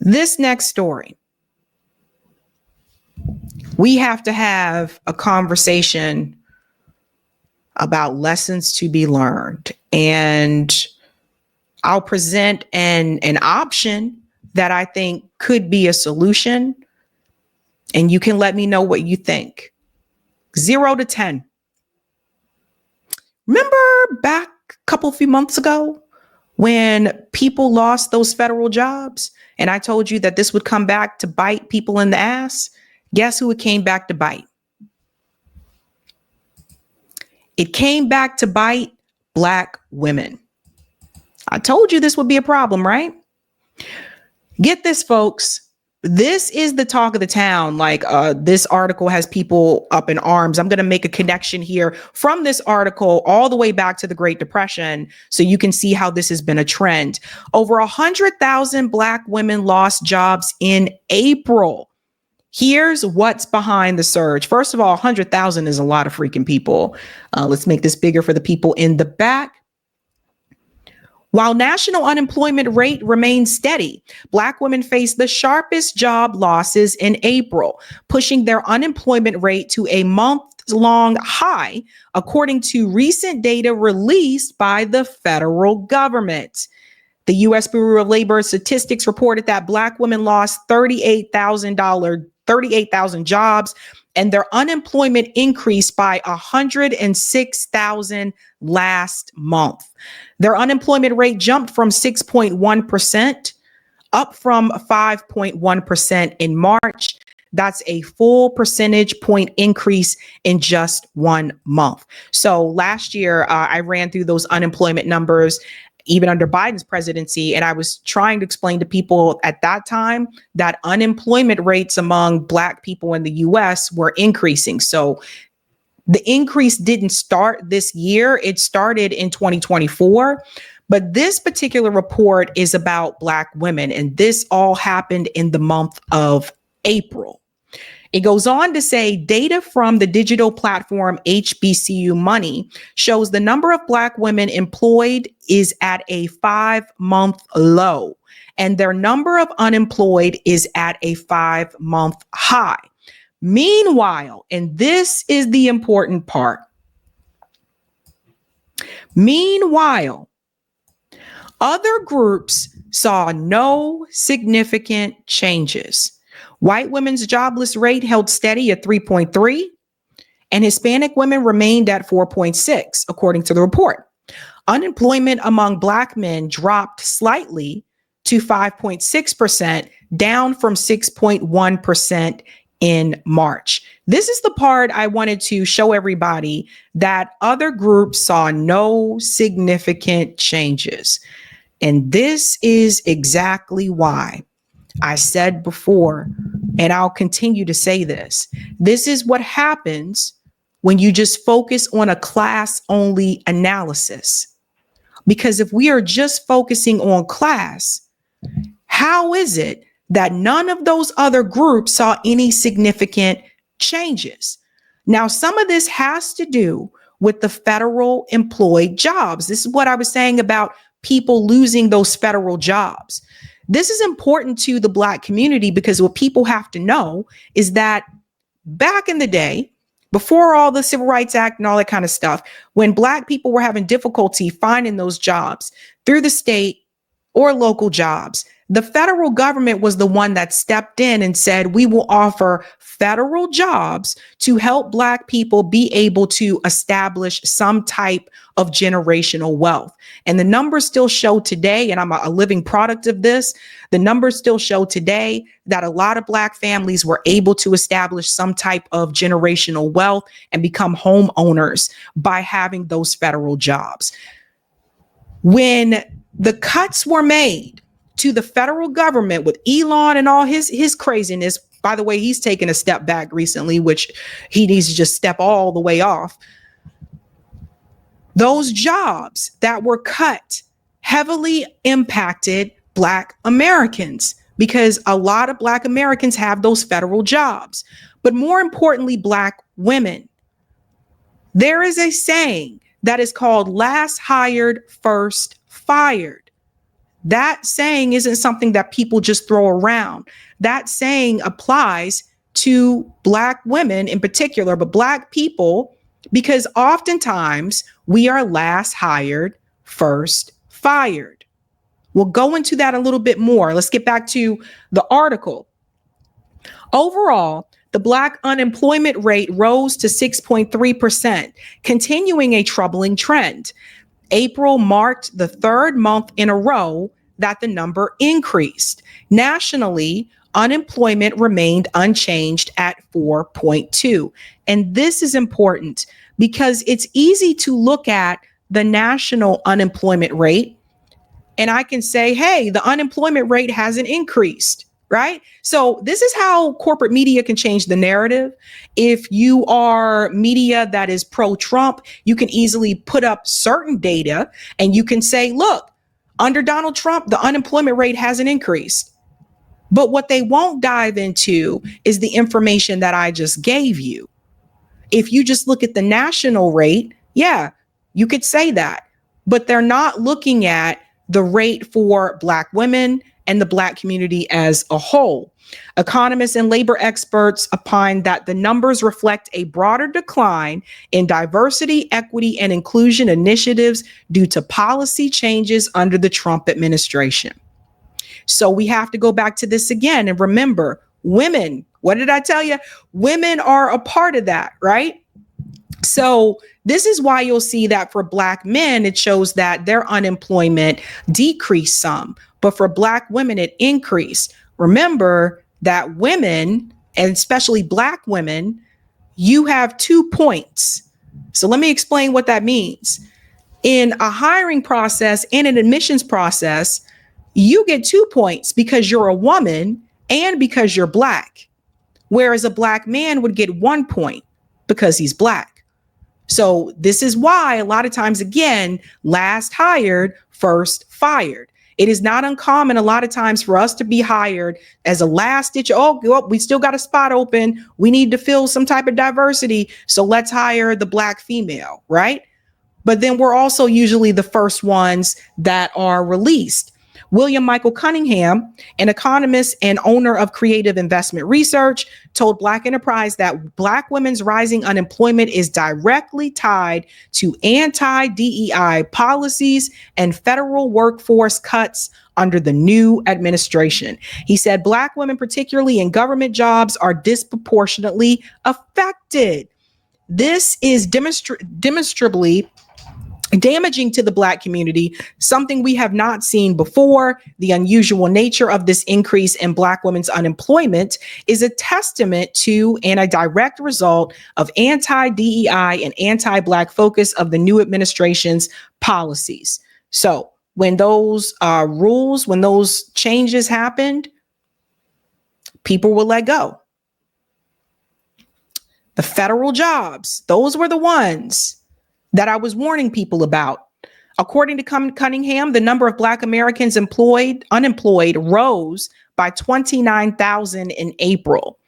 This next story, we have to have a conversation about lessons to be learned. And I'll present an option that I think could be a solution. And you can let me know what you think. 0 to 10. Remember back a few months ago when people lost those federal jobs? And I told you that this would come back to bite people in the ass. Guess who it came back to bite? It came back to bite Black women. I told you this would be a problem, right? Get this, folks. This is the talk of the town. This article has people up in arms. I'm going to make a connection here from this article all the way back to the Great Depression so you can see how this has been a trend. Over 100,000 Black women lost jobs in April. Here's what's behind the surge. First of all, 100,000 is a lot of freaking people. Let's make this bigger for the people in the back. While national unemployment rate remains steady, Black women face the sharpest job losses in April, pushing their unemployment rate to a month-long high, according to recent data released by the federal government. The U.S. Bureau of Labor Statistics reported that Black women lost 38,000 jobs, and their unemployment increased by 106,000 last month. Their unemployment rate jumped from 6.1%, up from 5.1% in March. That's a full percentage point increase in just 1 month. So last year, I ran through those unemployment numbers, even under Biden's presidency. And I was trying to explain to people at that time that unemployment rates among Black people in the US were increasing. So the increase didn't start this year. It started in 2024. But this particular report is about Black women. And this all happened in the month of April. It goes on to say data from the digital platform HBCU Money shows the number of Black women employed is at a 5-month low, and their number of unemployed is at a 5-month high. Meanwhile, and this is the important part, meanwhile, other groups saw no significant changes. White women's jobless rate held steady at 3.3, and Hispanic women remained at 4.6, according to the report. Unemployment among Black men dropped slightly to 5.6%, down from 6.1% in March. This is the part I wanted to show everybody, that other groups saw no significant changes. And this is exactly why I said before, and I'll continue to say this. This is what happens when you just focus on a class-only analysis. Because if we are just focusing on class, how is it that none of those other groups saw any significant changes? Now, some of this has to do with the federal employed jobs. This is what I was saying about people losing those federal jobs. This is important to the Black community because what people have to know is that back in the day, before all the Civil Rights Act and all that kind of stuff, when Black people were having difficulty finding those jobs through the state or local jobs, the federal government was the one that stepped in and said, we will offer federal jobs to help Black people be able to establish some type of generational wealth. And the numbers still show today, and I'm a living product of this, the numbers still show today that a lot of Black families were able to establish some type of generational wealth and become homeowners by having those federal jobs. When the cuts were made to the federal government with Elon and all his craziness, by the way, he's taken a step back recently, which he needs to just step all the way off. Those jobs that were cut heavily impacted Black Americans because a lot of Black Americans have those federal jobs. But more importantly, Black women. There is a saying that is called last hired, first fired. That saying isn't something that people just throw around. That saying applies to Black women in particular, but Black people, because oftentimes we are last hired, first fired. We'll go into that a little bit more. Let's get back to the article. Overall, the Black unemployment rate rose to 6.3%, continuing a troubling trend. April marked the third month in a row that the number increased. Nationally, unemployment remained unchanged at 4.2. And this is important because it's easy to look at the national unemployment rate and I can say, hey, the unemployment rate hasn't increased, right? So this is how corporate media can change the narrative. If you are media that is pro-Trump, you can easily put up certain data and you can say, look, under Donald Trump, the unemployment rate hasn't increased. But what they won't dive into is the information that I just gave you. If you just look at the national rate, yeah, you could say that, but they're not looking at the rate for Black women and the Black community as a whole. Economists and labor experts opine that the numbers reflect a broader decline in diversity, equity, and inclusion initiatives due to policy changes under the Trump administration. So we have to go back to this again and remember, women, what did I tell you? Women are a part of that, right? So this is why you'll see that for Black men, it shows that their unemployment decreased some, but for Black women, it increased. Remember that women, and especially Black women, you have 2 points. So let me explain what that means. In a hiring process and an admissions process, you get 2 points because you're a woman and because you're Black, whereas a Black man would get 1 point because he's Black. So this is why a lot of times, again, last hired, first fired. It is not uncommon a lot of times for us to be hired as a last ditch. Oh, we still got a spot open. We need to fill some type of diversity. So let's hire the Black female, right? But then we're also usually the first ones that are released. William Michael Cunningham, an economist and owner of Creative Investment Research, told Black Enterprise that Black women's rising unemployment is directly tied to anti-DEI policies and federal workforce cuts under the new administration. He said Black women, particularly in government jobs, are disproportionately affected. This is demonstrably damaging to the Black community, something we have not seen before. The unusual nature of this increase in Black women's unemployment is a testament to and a direct result of anti-DEI and anti-Black focus of the new administration's policies. So when those rules, when those changes happened, people will let go. The federal jobs, those were the ones that I was warning people about. According to Cunningham, the number of Black Americans unemployed rose by 29,000 in April,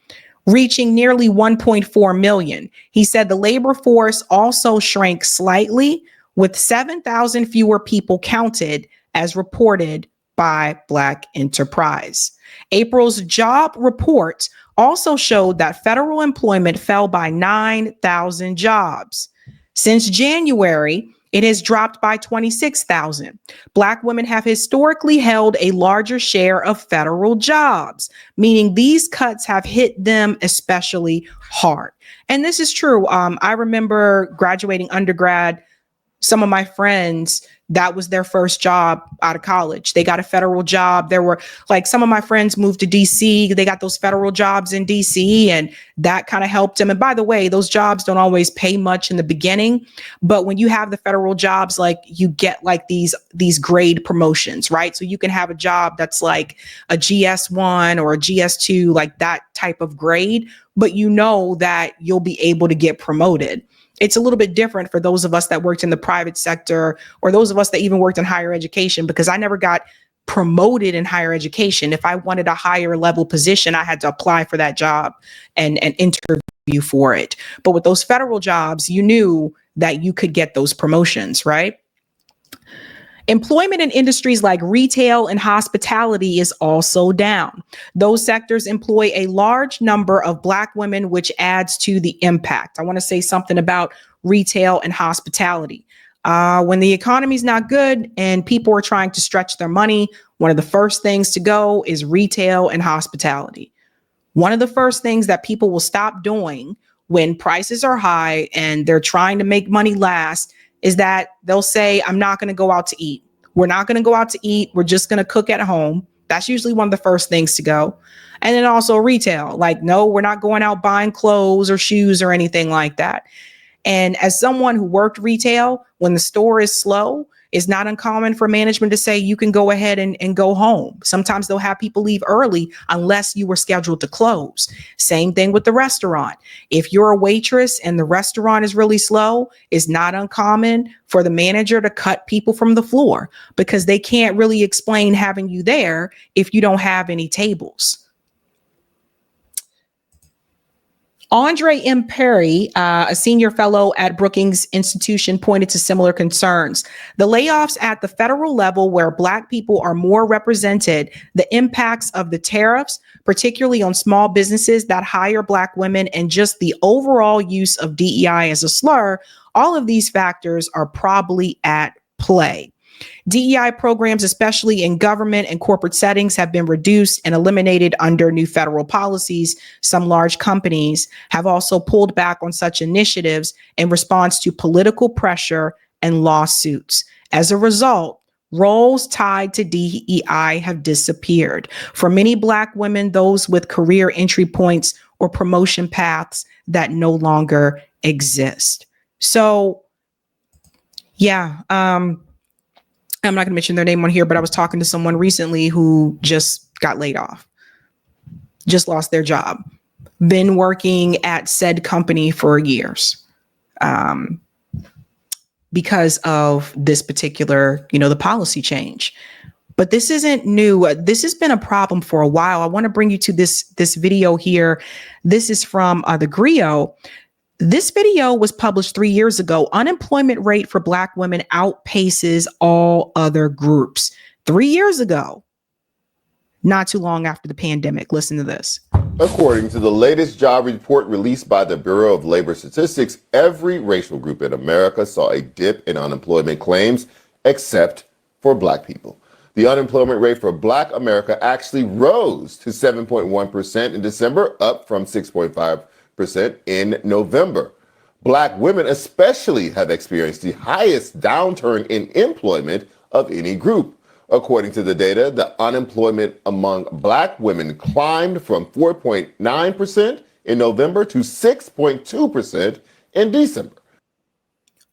reaching nearly 1.4 million. He said the labor force also shrank slightly, with 7,000 fewer people counted, as reported by Black Enterprise. April's job report also showed that federal employment fell by 9,000 jobs. Since January, it has dropped by 26,000. Black women have historically held a larger share of federal jobs, meaning these cuts have hit them especially hard. And this is true. I remember graduating undergrad, some of my friends, that was their first job out of college. They got a federal job. There were like some of my friends moved to DC. They got those federal jobs in DC and that kind of helped them. And by the way, those jobs don't always pay much in the beginning, but when you have the federal jobs, like you get like these grade promotions, right? So you can have a job that's like a GS1 or a GS2, like that type of grade, but you know that you'll be able to get promoted. It's a little bit different for those of us that worked in the private sector or those of us that even worked in higher education, because I never got promoted in higher education. If I wanted a higher level position, I had to apply for that job and interview for it. But with those federal jobs, you knew that you could get those promotions, right? Employment in industries like retail and hospitality is also down. Those sectors employ a large number of Black women, which adds to the impact. I want to say something about retail and hospitality. When the economy's not good and people are trying to stretch their money, one of the first things to go is retail and hospitality. One of the first things that people will stop doing when prices are high and they're trying to make money last is that they'll say, I'm not going to go out to eat. We're not going to go out to eat. We're just going to cook at home. That's usually one of the first things to go. And then also retail, like, no, we're not going out buying clothes or shoes or anything like that. And as someone who worked retail, when the store is slow, it's not uncommon for management to say you can go ahead and go home. Sometimes they'll have people leave early unless you were scheduled to close. Same thing with the restaurant. If you're a waitress and the restaurant is really slow, it's not uncommon for the manager to cut people from the floor because they can't really explain having you there if you don't have any tables. Andre M. Perry, a senior fellow at Brookings Institution, pointed to similar concerns. The layoffs at the federal level where Black people are more represented, the impacts of the tariffs, particularly on small businesses that hire Black women, and just the overall use of DEI as a slur, all of these factors are probably at play. DEI programs, especially in government and corporate settings, have been reduced and eliminated under new federal policies. Some large companies have also pulled back on such initiatives in response to political pressure and lawsuits. As a result, roles tied to DEI have disappeared. For many Black women, those with career entry points or promotion paths that no longer exist. So, yeah, I'm not going to mention their name on here, but I was talking to someone recently who just got laid off, just lost their job, been working at said company for years because of this particular, the policy change. But this isn't new. This has been a problem for a while. I want to bring you to this video here. This is from the Griot. This video was published 3 years ago. Unemployment rate for Black women outpaces all other groups. 3 years ago, not too long after the pandemic. Listen to this. According to the latest job report released by the Bureau of Labor Statistics, every racial group in America saw a dip in unemployment claims, except for Black people. The unemployment rate for Black America actually rose to 7.1% in December, up from 6.5% in November. Black women especially have experienced the highest downturn in employment of any group. According to the data, the unemployment among Black women climbed from 4.9% in November to 6.2% in December.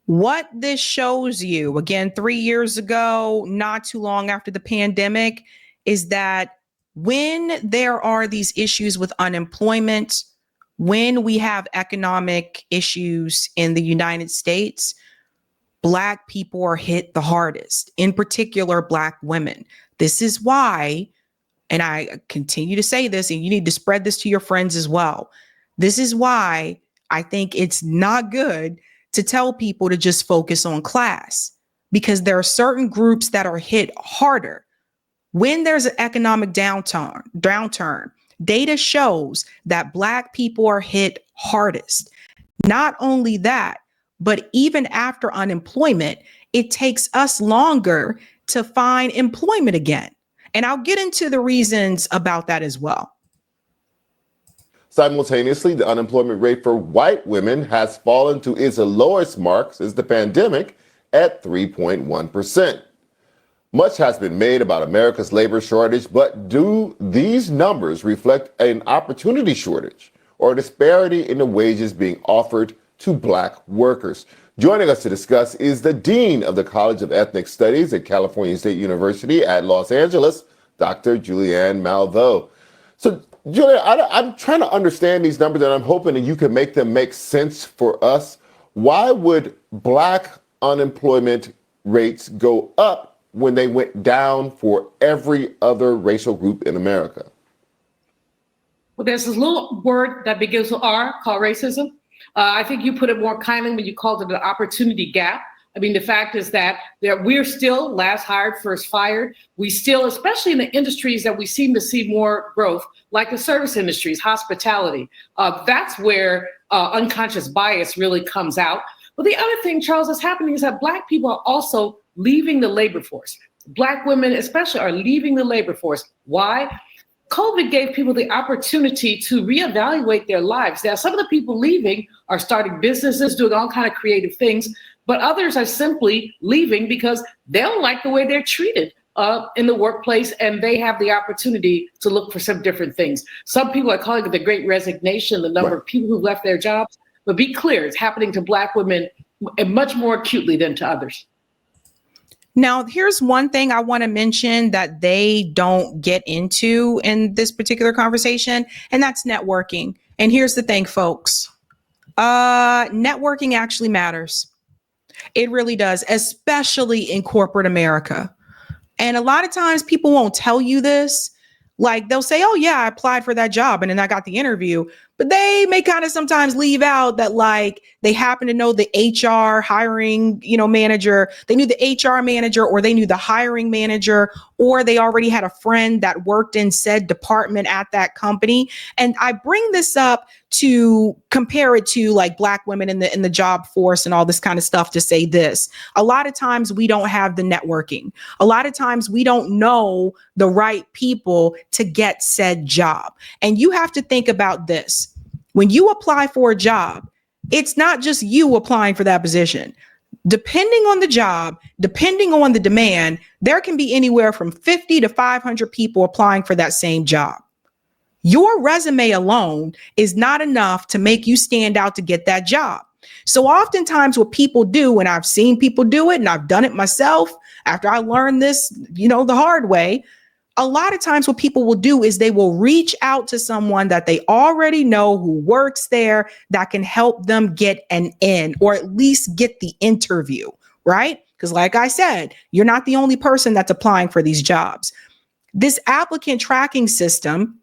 What this shows you, again, 3 years ago, not too long after the pandemic, is that when there are these issues with unemployment, when we have economic issues in the United States, Black people are hit the hardest, in particular, Black women. This is why, and I continue to say this, and you need to spread this to your friends as well. This is why I think it's not good to tell people to just focus on class, because there are certain groups that are hit harder. When there's an economic downturn, data shows that Black people are hit hardest. Not only that, but even after unemployment, it takes us longer to find employment again. And I'll get into the reasons about that as well. Simultaneously, the unemployment rate for white women has fallen to its lowest mark since the pandemic at 3.1%. Much has been made about America's labor shortage, but do these numbers reflect an opportunity shortage or a disparity in the wages being offered to Black workers? Joining us to discuss is the Dean of the College of Ethnic Studies at California State University at Los Angeles, Dr. Julianne Malveaux. So, Julia, I'm trying to understand these numbers, and I'm hoping that you can make them make sense for us. Why would Black unemployment rates go up when they went down for every other racial group in America? Well, there's this little word that begins with R called racism. I think you put it more kindly when you called it an opportunity gap. I mean, the fact is that we're still last hired, first fired. We still, especially in the industries that we seem to see more growth, like the service industries, hospitality, that's where unconscious bias really comes out. But the other thing, Charles, that's happening is that Black people are also leaving the labor force. Black women especially are leaving the labor force. Why? COVID gave people the opportunity to reevaluate their lives. Now, some of the people leaving are starting businesses, doing all kind of creative things, but others are simply leaving because they don't like the way they're treated in the workplace, and they have the opportunity to look for some different things. Some people are calling it the Great Resignation, the number of people who left their jobs. But be clear, it's happening to Black women much more acutely than to others. Now, here's one thing I want to mention that they don't get into in this particular conversation, and that's networking. And here's the thing, folks. Networking actually matters. It really does, especially in corporate America. And a lot of times people won't tell you this. Like they'll say, oh yeah, I applied for that job and then I got the interview. But they may kind of sometimes leave out that like they happen to know the HR hiring, manager. They knew the HR manager, or they knew the hiring manager, or they already had a friend that worked in said department at that company. And I bring this up to compare it to like Black women in the job force and all this kind of stuff to say this. A lot of times we don't have the networking. A lot of times we don't know the right people to get said job. And you have to think about this. When you apply for a job, it's not just you applying for that position. Depending on the job, depending on the demand, there can be anywhere from 50 to 500 people applying for that same job. Your resume alone is not enough to make you stand out to get that job. So oftentimes what people do, and I've seen people do it and I've done it myself after I learned this, the hard way, a lot of times what people will do is they will reach out to someone that they already know who works there that can help them get an in, or at least get the interview, right? Because like I said, you're not the only person that's applying for these jobs. This applicant tracking system,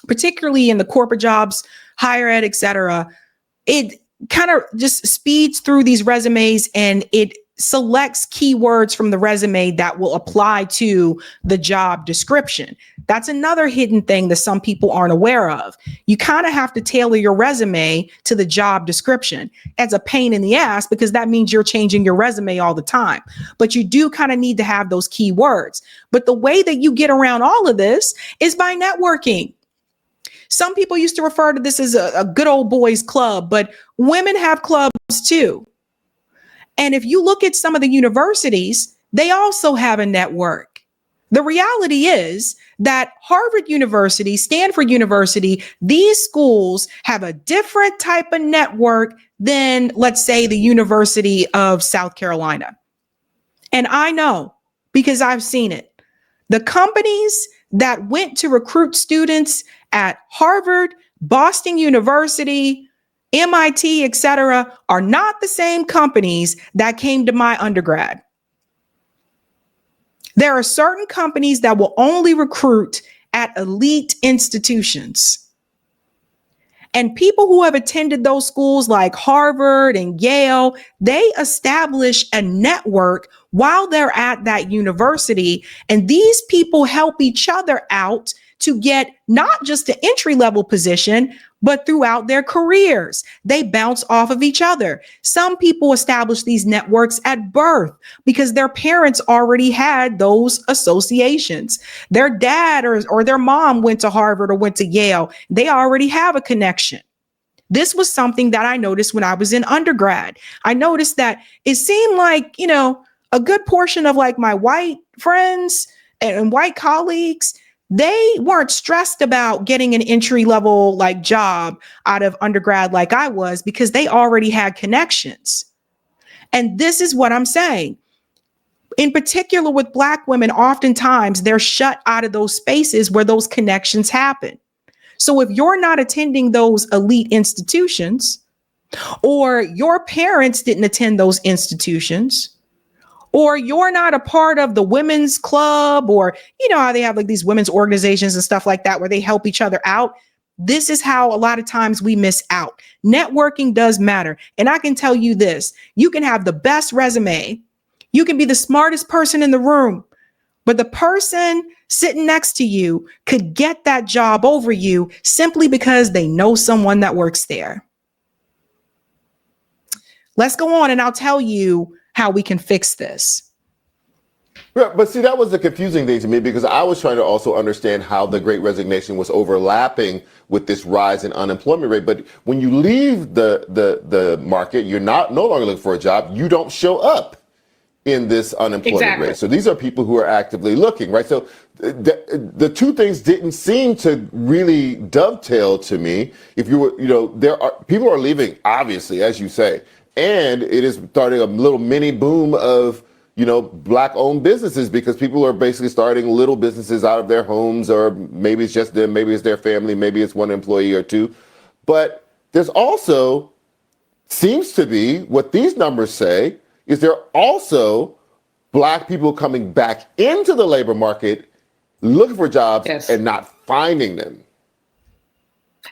particularly in the corporate jobs, higher ed, et cetera, it kind of just speeds through these resumes and it selects keywords from the resume that will apply to the job description. That's another hidden thing that some people aren't aware of. You kind of have to tailor your resume to the job description. It's a pain in the ass because that means you're changing your resume all the time. But you do kind of need to have those keywords. But the way that you get around all of this is by networking. Some people used to refer to this as a good old boys club, but women have clubs too. And if you look at some of the universities, they also have a network. The reality is that Harvard University, Stanford University, these schools have a different type of network than, let's say, the University of South Carolina. And I know because I've seen it. The companies that went to recruit students at Harvard, Boston University, MIT, et cetera, are not the same companies that came to my undergrad. There are certain companies that will only recruit at elite institutions. And people who have attended those schools like Harvard and Yale, they establish a network while they're at that university. And these people help each other out to get not just an entry-level position, but throughout their careers. They bounce off of each other. Some people establish these networks at birth because their parents already had those associations. Their dad or their mom went to Harvard or went to Yale. They already have a connection. This was something that I noticed when I was in undergrad. I noticed that it seemed like, a good portion of like my white friends and white colleagues, they weren't stressed about getting an entry level like job out of undergrad like I was because they already had connections. And this is what I'm saying. In particular with Black women, oftentimes they're shut out of those spaces where those connections happen. So if you're not attending those elite institutions, or your parents didn't attend those institutions, or you're not a part of the women's club, or how they have like these women's organizations and stuff like that where they help each other out. This is how a lot of times we miss out. Networking does matter. And I can tell you this, you can have the best resume. You can be the smartest person in the room, but the person sitting next to you could get that job over you simply because they know someone that works there. Let's go on and I'll tell you how we can fix this. Yeah, but see, that was the confusing thing to me, because I was trying to also understand how the Great Resignation was overlapping with this rise in unemployment rate. But when you leave the market, you're no longer looking for a job. You don't show up in this unemployment rate. So these are people who are actively looking, right? So the two things didn't seem to really dovetail to me. If you were, people are leaving, obviously, as you say, and it is starting a little mini boom of Black-owned businesses, because people are basically starting little businesses out of their homes, or maybe it's just them, maybe it's their family, maybe it's one employee or two. But there's also, seems to be, what these numbers say, is there also Black people coming back into the labor market, looking for jobs and not finding them.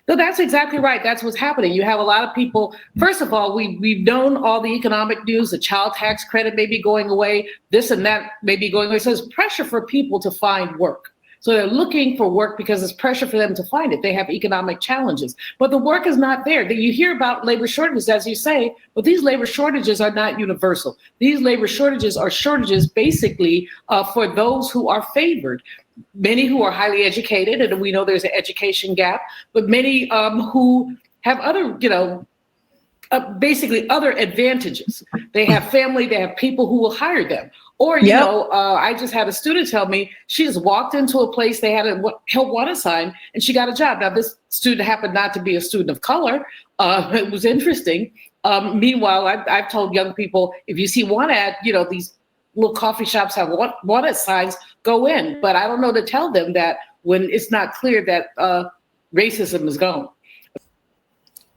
No, that's exactly right. That's what's happening. You have a lot of people. First of all, we've known all the economic news. The child tax credit may be going away. This and that may be going away. So there's pressure for people to find work. So they're looking for work because there's pressure for them to find it. They have economic challenges, but the work is not there. You hear about labor shortages, as you say, but these labor shortages are not universal. These labor shortages are shortages basically for those who are favored. Many who are highly educated, and we know there's an education gap, but many who have other, basically other advantages. They have family, they have people who will hire them. Or, I just had a student tell me she just walked into a place, they had a help wanted sign, and she got a job. Now, this student happened not to be a student of color. It was interesting. Meanwhile, I've told young people, if you see one ad, these little coffee shops have wanted signs, go in. But I don't know to tell them that when it's not clear that racism is gone.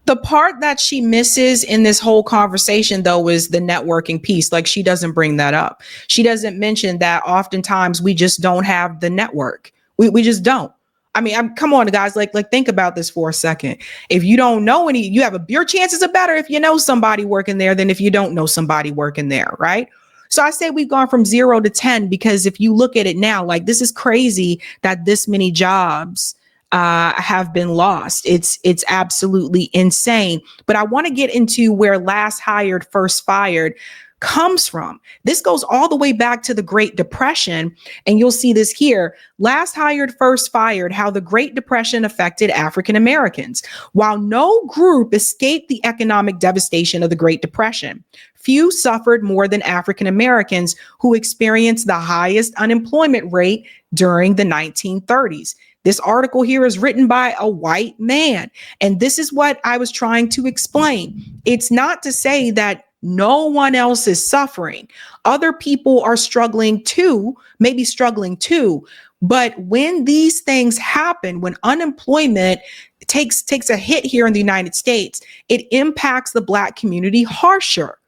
The part that she misses in this whole conversation, though, is the networking piece. Like, she doesn't bring that up. She doesn't mention that oftentimes we just don't have the network. We just don't. I mean, come on, guys, like think about this for a second. If you don't know your chances are better if you know somebody working there than if you don't know somebody working there, right? So I say we've gone from 0 to 10, because if you look at it now, like, this is crazy that this many jobs have been lost. It's absolutely insane. But I want to get into where last hired, first fired comes from. This goes all the way back to the Great Depression. And you'll see this here. Last hired, first fired, how the Great Depression affected African Americans. While no group escaped the economic devastation of the Great Depression, few suffered more than African Americans, who experienced the highest unemployment rate during the 1930s. This article here is written by a white man. And this is what I was trying to explain. It's not to say that no one else is suffering. Other people are struggling too, maybe struggling too. But when these things happen, when unemployment takes a hit here in the United States, it impacts the Black community harsher.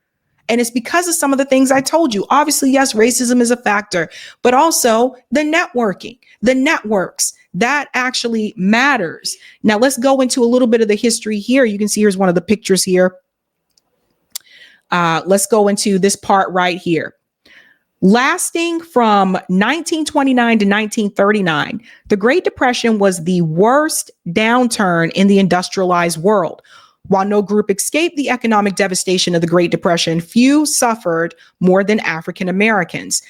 And it's because of some of the things I told you. Obviously, yes, racism is a factor, but also the networking, the networks, that actually matters. Now, let's go into a little bit of the history here. You can see here's one of the pictures here. Let's go into this part right here. Lasting from 1929 to 1939, the Great Depression was the worst downturn in the industrialized world. While no group escaped the economic devastation of the Great Depression, few suffered more than African Americans.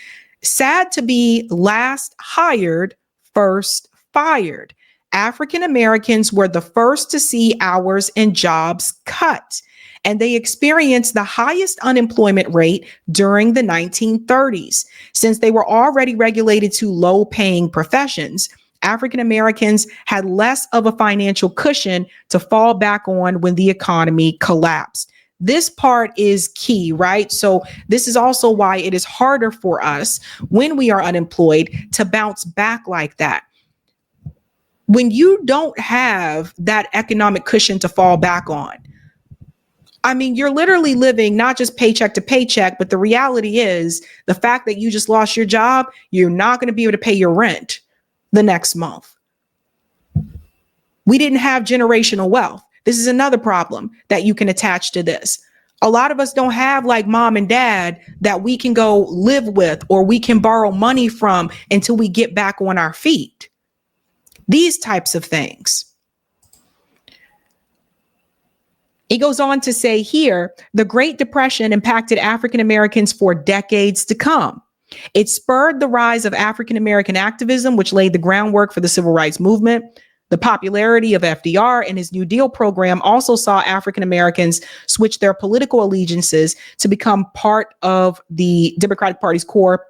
Sad to be last hired, first fired. African Americans were the first to see hours and jobs cut, and they experienced the highest unemployment rate during the 1930s. Since they were already regulated to low-paying professions, African Americans had less of a financial cushion to fall back on when the economy collapsed. This part is key, right? So this is also why it is harder for us when we are unemployed to bounce back like that. When you don't have that economic cushion to fall back on, I mean, you're literally living not just paycheck to paycheck, but the reality is the fact that you just lost your job, you're not going to be able to pay your rent the next month. We didn't have generational wealth. This is another problem that you can attach to this. A lot of us don't have like mom and dad that we can go live with or we can borrow money from until we get back on our feet. These types of things. He goes on to say here, the Great Depression impacted African Americans for decades to come. It spurred the rise of African American activism, which laid the groundwork for the civil rights movement. The popularity of FDR and his New Deal program also saw African Americans switch their political allegiances to become part of the Democratic Party's core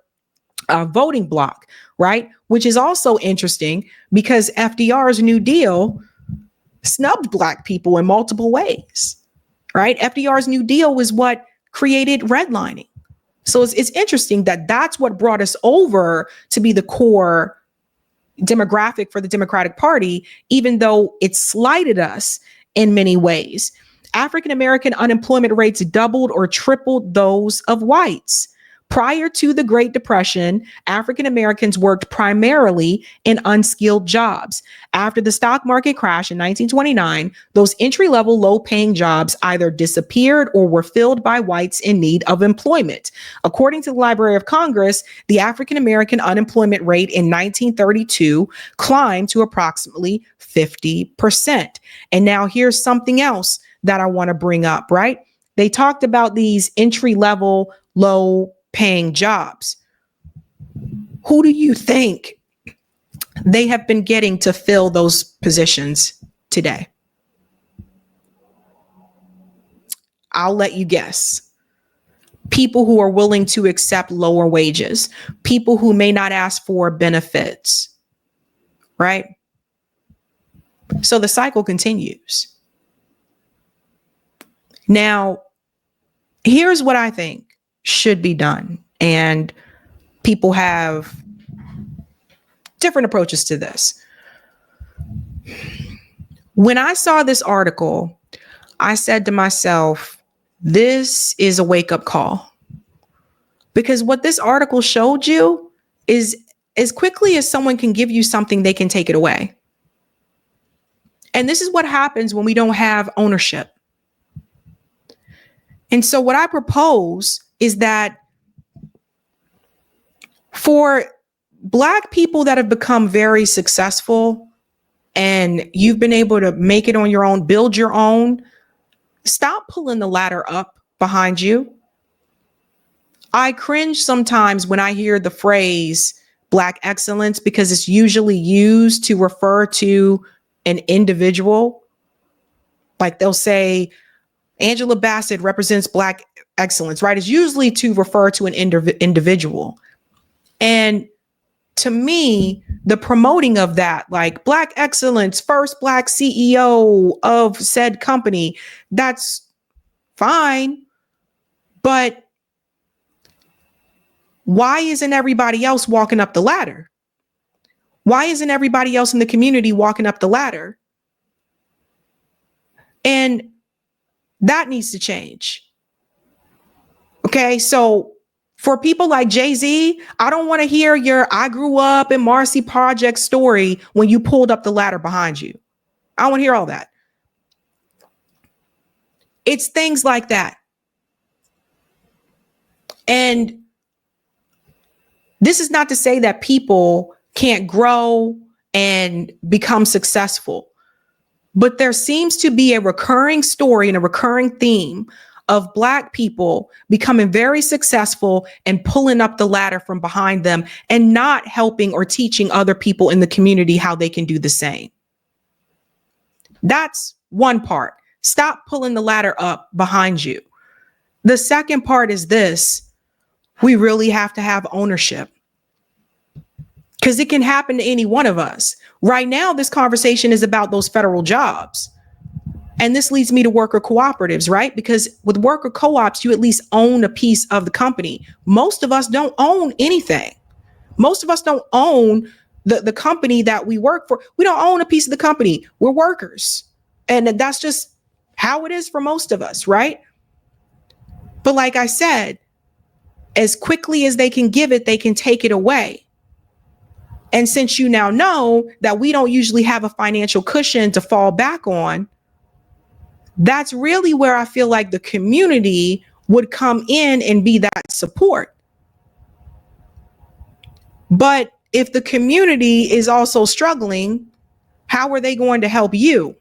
voting bloc, right? Which is also interesting because FDR's New Deal snubbed Black people in multiple ways, right? FDR's New Deal was what created redlining. So it's interesting that that's what brought us over to be the core demographic for the Democratic Party, even though it slighted us in many ways. African American unemployment rates doubled or tripled those of whites. Prior to the Great Depression, African Americans worked primarily in unskilled jobs. After the stock market crash in 1929, those entry-level, low-paying jobs either disappeared or were filled by whites in need of employment. According to the Library of Congress, the African American unemployment rate in 1932 climbed to approximately 50%. And now here's something else that I want to bring up, right? They talked about these entry-level, low-paying jobs. Who do you think they have been getting to fill those positions today? I'll let you guess. People who are willing to accept lower wages, people who may not ask for benefits, right? So the cycle continues. Now, here's what I think should be done. And people have different approaches to this. When I saw this article, I said to myself, this is a wake-up call. Because what this article showed you is as quickly as someone can give you something, they can take it away. And this is what happens when we don't have ownership. And so what I propose is that for Black people that have become very successful and you've been able to make it on your own, build your own, stop pulling the ladder up behind you. I cringe sometimes when I hear the phrase Black excellence because it's usually used to refer to an individual. Like they'll say, Angela Bassett represents Black excellence, right? It's usually to refer to an individual. And to me, the promoting of that, like Black excellence, first Black CEO of said company, that's fine. But why isn't everybody else walking up the ladder? Why isn't everybody else in the community walking up the ladder? And that needs to change. Okay, so for people like Jay-Z, I don't want to hear your I grew up in Marcy Project story when you pulled up the ladder behind you. I don't want to hear all that. It's things like that. And this is not to say that people can't grow and become successful. But there seems to be a recurring story and a recurring theme of Black people becoming very successful and pulling up the ladder from behind them and not helping or teaching other people in the community how they can do the same. That's one part. Stop pulling the ladder up behind you. The second part is this. We really have to have ownership. Because it can happen to any one of us. Right now, this conversation is about those federal jobs. And this leads me to worker cooperatives, right? Because with worker co-ops, you at least own a piece of the company. Most of us don't own anything. Most of us don't own the company that we work for. We don't own a piece of the company. We're workers. And that's just how it is for most of us, right? But like I said, as quickly as they can give it, they can take it away. And since you now know that we don't usually have a financial cushion to fall back on, that's really where I feel like the community would come in and be that support. But if the community is also struggling, how are they going to help you?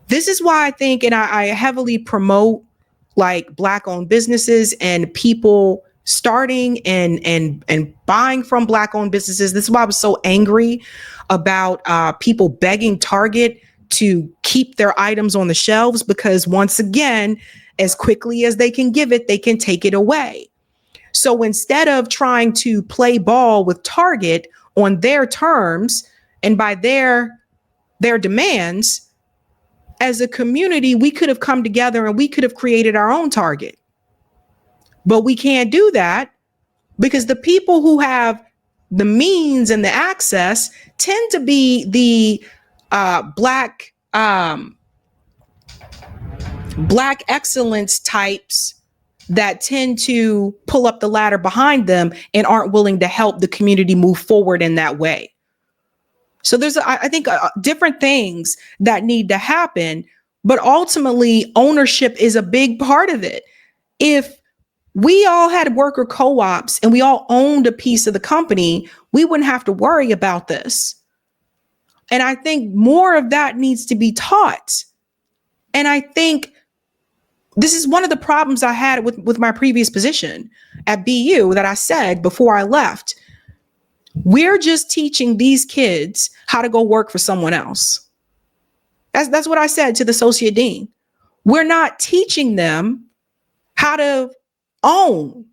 This is why I think, and I heavily promote like Black-owned businesses and people starting and buying from Black-owned businesses. This is why I was so angry about people begging Target to keep their items on the shelves, because once again, as quickly as they can give it, they can take it away. So instead of trying to play ball with Target on their terms and by their demands, as a community, we could have come together and we could have created our own Target. But we can't do that because the people who have the means and the access tend to be the Black excellence types that tend to pull up the ladder behind them and aren't willing to help the community move forward in that way. So there's, I think, different things that need to happen, but ultimately ownership is a big part of it. If we all had worker co-ops and we all owned a piece of the company, we wouldn't have to worry about this. And I think more of that needs to be taught. And I think this is one of the problems I had with my previous position at BU that I said before I left. We're just teaching these kids how to go work for someone else. That's what I said to the associate dean. We're not teaching them how to own.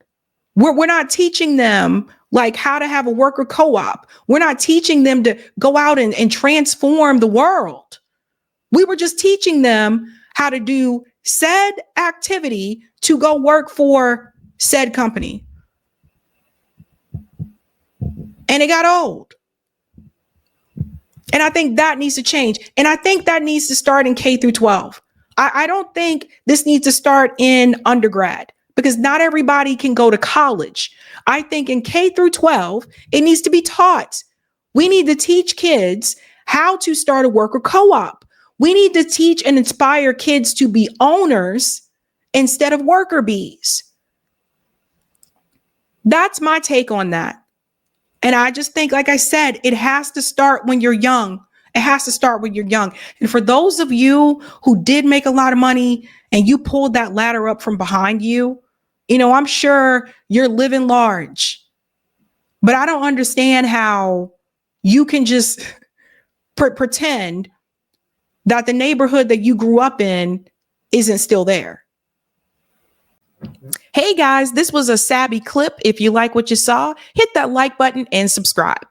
We're not teaching them like how to have a worker co-op. We're not teaching them to go out and transform the world. We were just teaching them how to do said activity to go work for said company. And it got old. And I think that needs to change. And I think that needs to start in K through 12. I don't think this needs to start in undergrad because not everybody can go to college. I think in K through 12, it needs to be taught. We need to teach kids how to start a worker co-op. We need to teach and inspire kids to be owners instead of worker bees. That's my take on that. And I just think, like I said, it has to start when you're young. It has to start when you're young. And for those of you who did make a lot of money and you pulled that ladder up from behind you, I'm sure you're living large. But I don't understand how you can just pretend that the neighborhood that you grew up in isn't still there. Hey guys, this was a Sabby clip. If you like what you saw, hit that like button and subscribe.